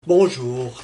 Bonjour.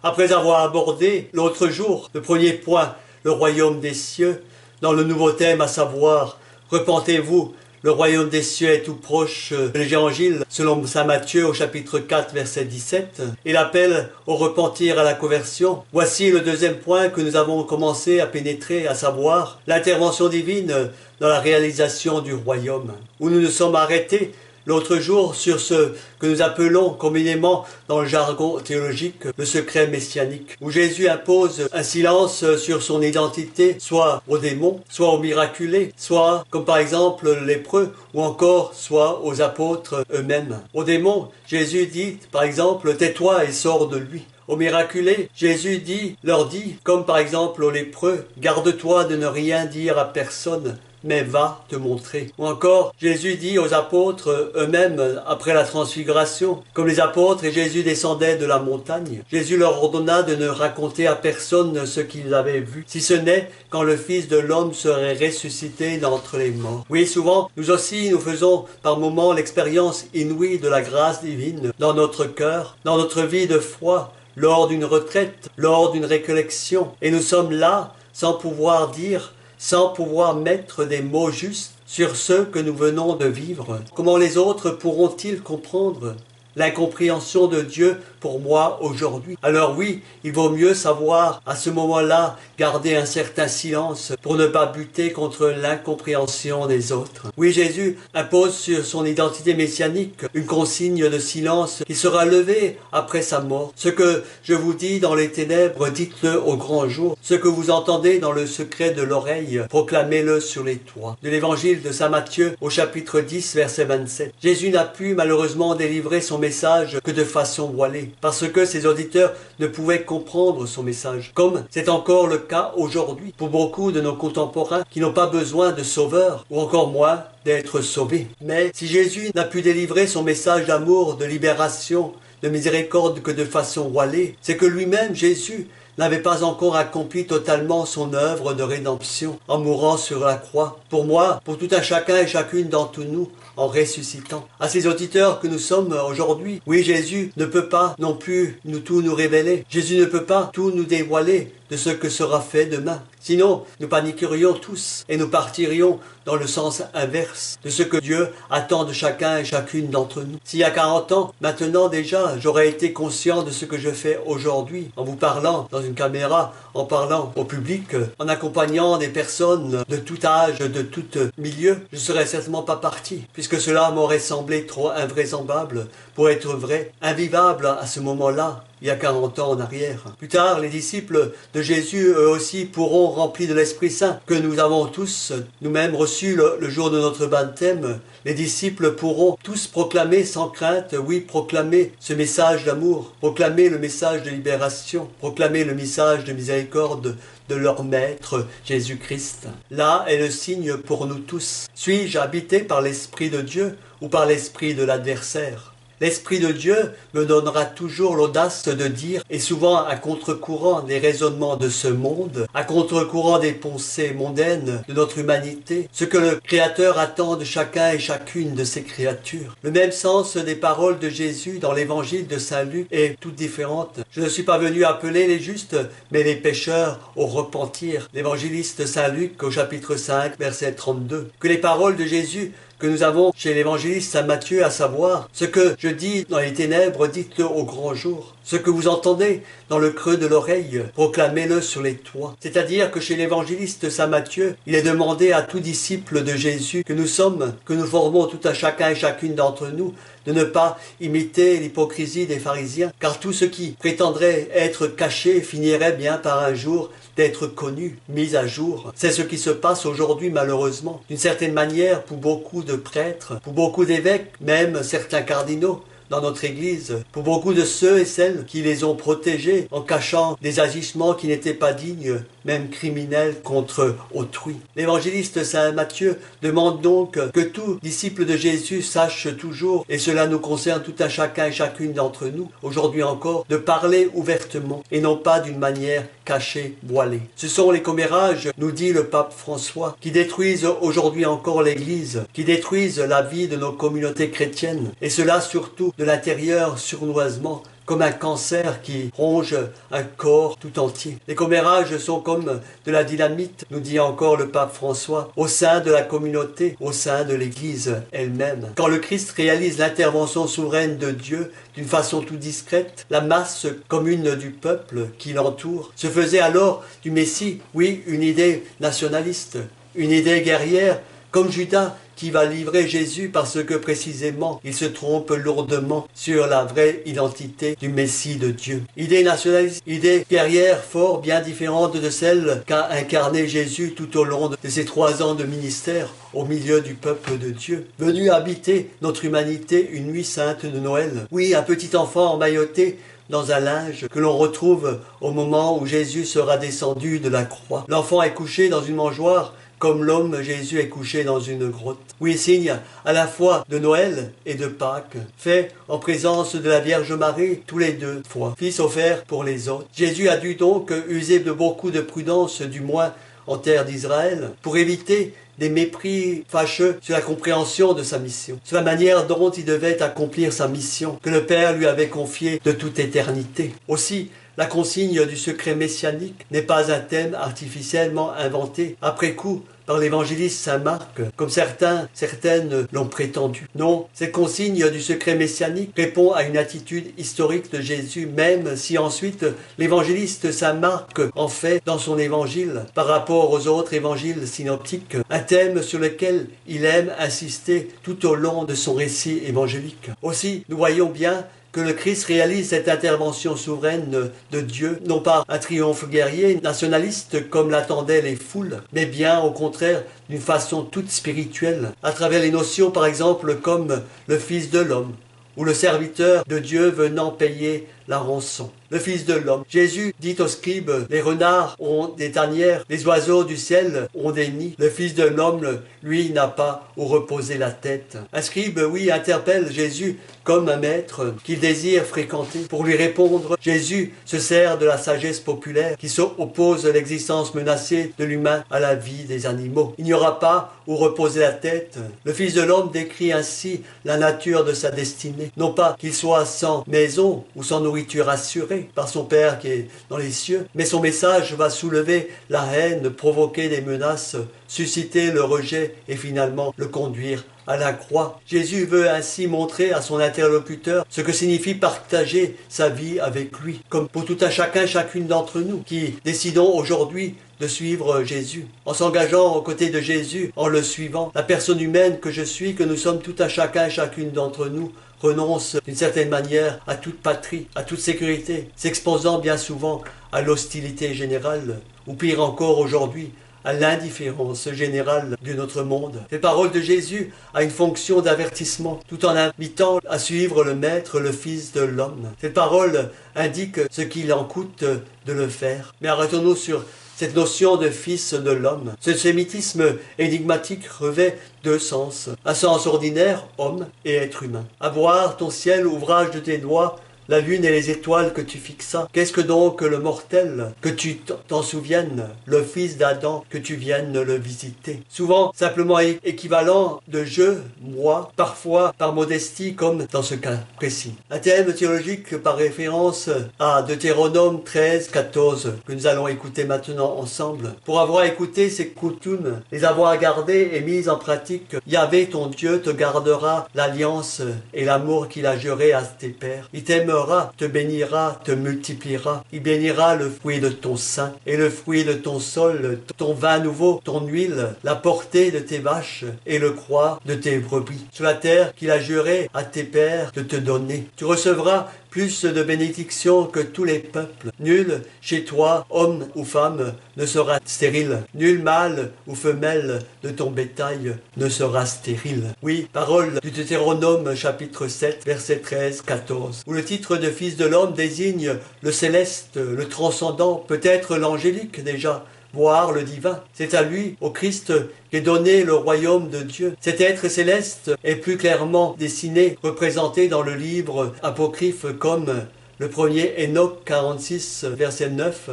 Après avoir abordé l'autre jour le premier point, le royaume des cieux, dans le nouveau thème à savoir « Repentez-vous, le royaume des cieux est tout proche » de l'Évangile selon saint Matthieu au chapitre 4 verset 17 et l'appel au repentir à la conversion. Voici le deuxième point que nous avons commencé à pénétrer, à savoir l'intervention divine dans la réalisation du royaume, où nous nous sommes arrêtés l'autre jour sur ce que nous appelons communément dans le jargon théologique le secret messianique, où Jésus impose un silence sur son identité, soit aux démons, soit aux miraculés, soit comme par exemple les lépreux, ou encore soit aux apôtres eux-mêmes. Aux démons, Jésus dit par exemple « tais-toi et sors de lui ». Aux miraculés, Jésus leur dit, comme par exemple aux lépreux, « garde-toi de ne rien dire à personne ». Mais va te montrer. Ou encore, Jésus dit aux apôtres eux-mêmes, après la transfiguration, comme les apôtres et Jésus descendaient de la montagne, Jésus leur ordonna de ne raconter à personne ce qu'ils avaient vu, si ce n'est quand le Fils de l'homme serait ressuscité d'entre les morts. Oui, souvent, nous aussi, nous faisons par moments l'expérience inouïe de la grâce divine dans notre cœur, dans notre vie de foi, lors d'une retraite, lors d'une récollection, et nous sommes là sans pouvoir dire, sans pouvoir mettre des mots justes sur ce que nous venons de vivre. Comment les autres pourront-ils comprendre l'incompréhension de Dieu pour moi aujourd'hui? Alors oui, il vaut mieux savoir à ce moment-là garder un certain silence pour ne pas buter contre l'incompréhension des autres. Oui, Jésus impose sur son identité messianique une consigne de silence qui sera levée après sa mort. Ce que je vous dis dans les ténèbres, dites-le au grand jour. Ce que vous entendez dans le secret de l'oreille, proclamez-le sur les toits. De l'évangile de saint Matthieu au chapitre 10 verset 27. Jésus n'a pu malheureusement délivrer son message que de façon voilée, parce que ses auditeurs ne pouvaient comprendre son message, comme c'est encore le cas aujourd'hui pour beaucoup de nos contemporains qui n'ont pas besoin de sauveur, ou encore moins d'être sauvés. Mais si Jésus n'a pu délivrer son message d'amour, de libération, de miséricorde que de façon voilée, c'est que lui-même, Jésus, n'avait pas encore accompli totalement son œuvre de rédemption en mourant sur la croix. Pour moi, pour tout un chacun et chacune d'entre nous, en ressuscitant. À ces auditeurs que nous sommes aujourd'hui, oui, Jésus ne peut pas non plus tout nous révéler. Jésus ne peut pas tout nous dévoiler de ce que sera fait demain. Sinon, nous paniquerions tous et nous partirions dans le sens inverse de ce que Dieu attend de chacun et chacune d'entre nous. S'il y a 40 ans, maintenant déjà, j'aurais été conscient de ce que je fais aujourd'hui, en vous parlant dans une caméra, en parlant au public, en accompagnant des personnes de tout âge, de tout milieu, je ne serais certainement pas parti, puisque cela m'aurait semblé trop invraisemblable pour être vrai, invivable à ce moment-là, il y a 40 ans en arrière. Plus tard, les disciples de Jésus, eux aussi, pourront, remplis de l'Esprit Saint, que nous avons tous nous-mêmes reçu le jour de notre baptême, les disciples pourront tous proclamer sans crainte, oui, proclamer ce message d'amour, proclamer le message de libération, proclamer le message de miséricorde de leur Maître Jésus-Christ. Là est le signe pour nous tous. Suis-je habité par l'Esprit de Dieu ou par l'Esprit de l'adversaire ? L'Esprit de Dieu me donnera toujours l'audace de dire, et souvent à contre-courant des raisonnements de ce monde, à contre-courant des pensées mondaines de notre humanité, ce que le Créateur attend de chacun et chacune de ses créatures. Le même sens des paroles de Jésus dans l'évangile de saint Luc est tout différente. Je ne suis pas venu appeler les justes, mais les pécheurs au repentir. L'évangéliste saint Luc au chapitre 5, verset 32. Que les paroles de Jésus que nous avons chez l'évangéliste saint Matthieu, à savoir, ce que je dis dans les ténèbres, dites-le au grand jour. Ce que vous entendez dans le creux de l'oreille, proclamez-le sur les toits. C'est-à-dire que chez l'évangéliste saint Matthieu, il est demandé à tout disciple de Jésus que nous sommes, que nous formons tout à chacun et chacune d'entre nous, de ne pas imiter l'hypocrisie des pharisiens, car tout ce qui prétendrait être caché finirait bien par un jour d'être connu, mis à jour. C'est ce qui se passe aujourd'hui malheureusement, d'une certaine manière pour beaucoup de prêtres, pour beaucoup d'évêques, même certains cardinaux dans notre Église, pour beaucoup de ceux et celles qui les ont protégés en cachant des agissements qui n'étaient pas dignes, même criminels contre autrui. L'évangéliste saint Matthieu demande donc que tout disciple de Jésus sache toujours, et cela nous concerne tout un chacun et chacune d'entre nous, aujourd'hui encore, de parler ouvertement et non pas d'une manière cachée, voilée. Ce sont les commérages, nous dit le pape François, qui détruisent aujourd'hui encore l'Église, qui détruisent la vie de nos communautés chrétiennes, et cela surtout de l'intérieur sournoisement comme un cancer qui ronge un corps tout entier. Les commérages sont comme de la dynamite, nous dit encore le pape François, au sein de la communauté, au sein de l'Église elle-même. Quand le Christ réalise l'intervention souveraine de Dieu d'une façon tout discrète, la masse commune du peuple qui l'entoure se faisait alors du Messie, oui, une idée nationaliste, une idée guerrière, comme Judas qui va livrer Jésus parce que précisément il se trompe lourdement sur la vraie identité du Messie de Dieu. Idée nationaliste, idée guerrière fort bien différente de celle qu'a incarnée Jésus tout au long de ses 3 ans de ministère au milieu du peuple de Dieu, venu habiter notre humanité une nuit sainte de Noël. Oui, un petit enfant emmailloté dans un linge que l'on retrouve au moment où Jésus sera descendu de la croix. L'enfant est couché dans une mangeoire comme l'homme Jésus est couché dans une grotte. Oui, signe à la fois de Noël et de Pâques, fait en présence de la Vierge Marie tous les 2 fois, fils offert pour les autres. Jésus a dû donc user de beaucoup de prudence, du moins en terre d'Israël, pour éviter des mépris fâcheux sur la compréhension de sa mission, sur la manière dont il devait accomplir sa mission, que le Père lui avait confiée de toute éternité. Aussi, la consigne du secret messianique n'est pas un thème artificiellement inventé après coup par l'évangéliste Saint Marc, comme certaines l'ont prétendu. Non, cette consigne du secret messianique répond à une attitude historique de Jésus, même si ensuite l'évangéliste Saint Marc en fait dans son évangile, par rapport aux autres évangiles synoptiques, un thème sur lequel il aime insister tout au long de son récit évangélique. Aussi, nous voyons bien que le Christ réalise cette intervention souveraine de Dieu, non pas un triomphe guerrier, nationaliste comme l'attendaient les foules, mais bien au contraire d'une façon toute spirituelle, à travers les notions par exemple comme le Fils de l'homme, ou le serviteur de Dieu venant payer la rançon. Le Fils de l'homme. Jésus dit aux scribes, les renards ont des tanières, les oiseaux du ciel ont des nids. Le Fils de l'homme, lui, n'a pas où reposer la tête. Un scribe, oui, interpelle Jésus comme un maître qu'il désire fréquenter. Pour lui répondre, Jésus se sert de la sagesse populaire qui oppose l'existence menacée de l'humain à la vie des animaux. Il n'y aura pas où reposer la tête. Le Fils de l'homme décrit ainsi la nature de sa destinée. Non pas qu'il soit sans maison ou sans nourriture assurée par son Père qui est dans les cieux, mais son message va soulever la haine, provoquer des menaces, susciter le rejet et finalement le conduire à la croix. Jésus veut ainsi montrer à son interlocuteur ce que signifie partager sa vie avec lui, comme pour tout un chacun, chacune d'entre nous, qui décidons aujourd'hui de suivre Jésus, en s'engageant aux côtés de Jésus, en le suivant. La personne humaine que je suis, que nous sommes tout un chacun, chacune d'entre nous, renonce d'une certaine manière à toute patrie, à toute sécurité, s'exposant bien souvent à l'hostilité générale, ou pire encore aujourd'hui, à l'indifférence générale de notre monde. Les paroles de Jésus a une fonction d'avertissement, tout en invitant à suivre le Maître, le Fils de l'homme. Cette parole indique ce qu'il en coûte de le faire. Mais arrêtons-nous sur cette notion de fils de l'homme. Ce sémitisme énigmatique revêt 2 sens. Un sens ordinaire, homme, et être humain. À voir ton ciel, ouvrage de tes doigts, la lune et les étoiles que tu fixas. Qu'est-ce que donc le mortel, que tu t'en souviennes, le fils d'Adam, que tu viennes le visiter. Souvent simplement équivalent de je, moi, parfois par modestie comme dans ce cas précis. Un thème théologique par référence à Deutéronome 13, 14 que nous allons écouter maintenant ensemble. Pour avoir écouté ces coutumes, les avoir gardées et mises en pratique, Yahvé ton Dieu te gardera l'alliance et l'amour qu'il a juré à tes pères. Il t'aimera, te bénira, te multipliera. Il bénira le fruit de ton sein et le fruit de ton sol, ton vin nouveau, ton huile, la portée de tes vaches et le croît de tes brebis. Sur la terre qu'il a juré à tes pères de te donner. Tu recevras plus de bénédictions que tous les peuples. Nul chez toi, homme ou femme, ne sera stérile. Nul mâle ou femelle de ton bétail ne sera stérile. Oui, parole du Deutéronome chapitre 7, verset 13-14, où le titre de fils de l'homme désigne le céleste, le transcendant, peut-être l'angélique déjà, voire le divin. C'est à lui, au Christ, qu'est donné le royaume de Dieu. Cet être céleste est plus clairement dessiné, représenté dans le livre apocryphe comme le premier Enoch 46, verset 9,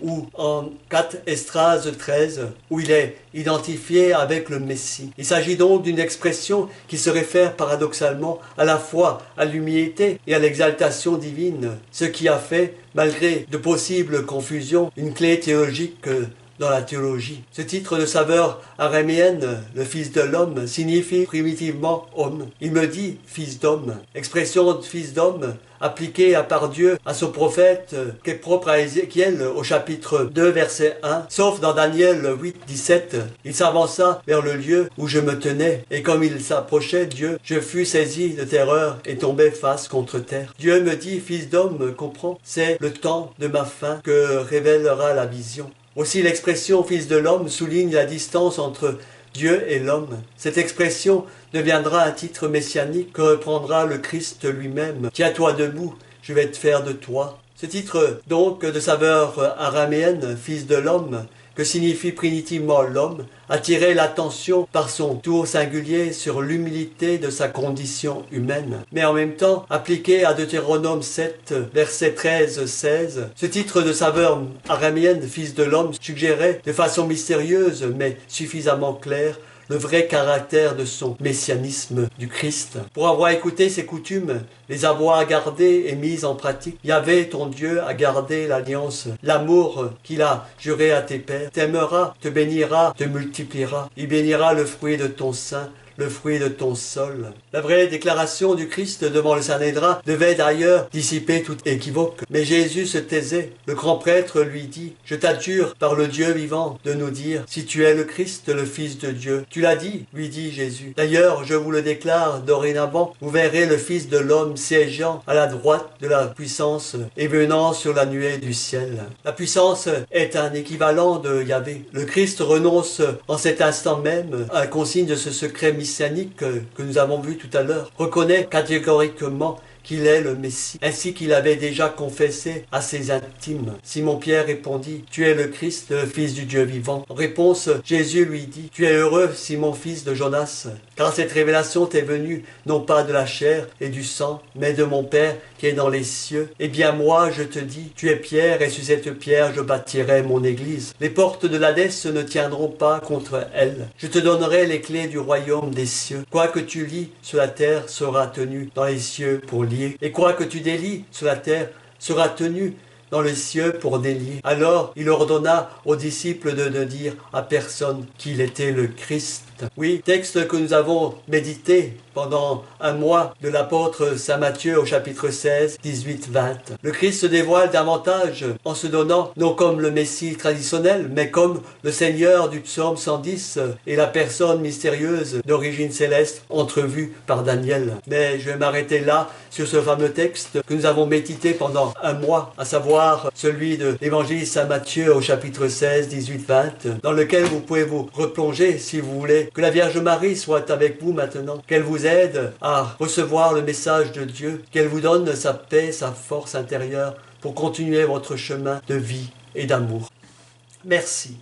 ou en 4 Esdras 13, où il est identifié avec le Messie. Il s'agit donc d'une expression qui se réfère paradoxalement à la fois à l'humilité et à l'exaltation divine, ce qui a fait, malgré de possibles confusions, une clé théologique dans la théologie. Ce titre de saveur araméenne, le Fils de l'homme, signifie primitivement homme. Il me dit Fils d'homme. Expression de Fils d'homme appliquée par Dieu à son prophète qui est propre à Ézéchiel au chapitre 2 verset 1. Sauf dans Daniel 8, 17, il s'avança vers le lieu où je me tenais et comme il s'approchait Dieu, je fus saisi de terreur et tombai face contre terre. Dieu me dit Fils d'homme, comprends, c'est le temps de ma fin que révélera la vision. Aussi l'expression « Fils de l'homme » souligne la distance entre Dieu et l'homme. Cette expression deviendra un titre messianique que reprendra le Christ lui-même. « Tiens-toi debout, je vais te faire de toi ». Ce titre donc de saveur araméenne « Fils de l'homme » que signifie primitivement l'homme, attirait l'attention par son tour singulier sur l'humilité de sa condition humaine. Mais en même temps, appliqué à Deutéronome 7, verset 13-16, ce titre de saveur araméenne, Fils de l'homme, suggérait de façon mystérieuse mais suffisamment claire le vrai caractère de son messianisme du Christ. Pour avoir écouté ses coutumes, les avoir gardées et mises en pratique, Yahvé, ton Dieu, a gardé l'alliance, l'amour qu'il a juré à tes pères, t'aimera, te bénira, te multipliera. Il bénira le fruit de ton sein, le fruit de ton sol. La vraie déclaration du Christ devant le Sanhédrin devait d'ailleurs dissiper tout équivoque. Mais Jésus se taisait. Le grand prêtre lui dit « Je t'adjure par le Dieu vivant de nous dire si tu es le Christ, le Fils de Dieu. » Tu l'as dit, lui dit Jésus. D'ailleurs, je vous le déclare dorénavant, vous verrez le Fils de l'homme siégeant à la droite de la puissance et venant sur la nuée du ciel. La puissance est un équivalent de Yahvé. Le Christ renonce en cet instant même à la consigne de ce secret mystérieux que nous avons vu tout à l'heure, reconnaît catégoriquement qu'il est le Messie, ainsi qu'il avait déjà confessé à ses intimes. Simon-Pierre répondit, « Tu es le Christ, le Fils du Dieu vivant. » En réponse, Jésus lui dit, « Tu es heureux, Simon, fils de Jonas, car cette révélation t'est venue non pas de la chair et du sang, mais de mon Père qui est dans les cieux. Eh bien moi, je te dis, tu es Pierre, et sur cette pierre je bâtirai mon église. Les portes de l'Hadès ne tiendront pas contre elle. Je te donnerai les clés du royaume des cieux. Quoi que tu lis sur la terre sera tenu dans les cieux pour lier, et quoi que tu délies sur la terre sera tenu dans les cieux pour délier. » Alors il ordonna aux disciples de ne dire à personne qu'il était le Christ. Oui, texte que nous avons médité pendant un mois de l'apôtre Saint Matthieu au chapitre 16, 18, 20. Le Christ se dévoile davantage en se donnant non comme le Messie traditionnel, mais comme le Seigneur du psaume 110 et la personne mystérieuse d'origine céleste entrevue par Daniel. Mais je vais m'arrêter là sur ce fameux texte que nous avons médité pendant un mois, à savoir celui de l'évangile Saint Matthieu au chapitre 16, 18, 20, dans lequel vous pouvez vous replonger si vous voulez. Que la Vierge Marie soit avec vous maintenant, qu'elle vous aide à recevoir le message de Dieu, qu'elle vous donne sa paix, sa force intérieure pour continuer votre chemin de vie et d'amour. Merci.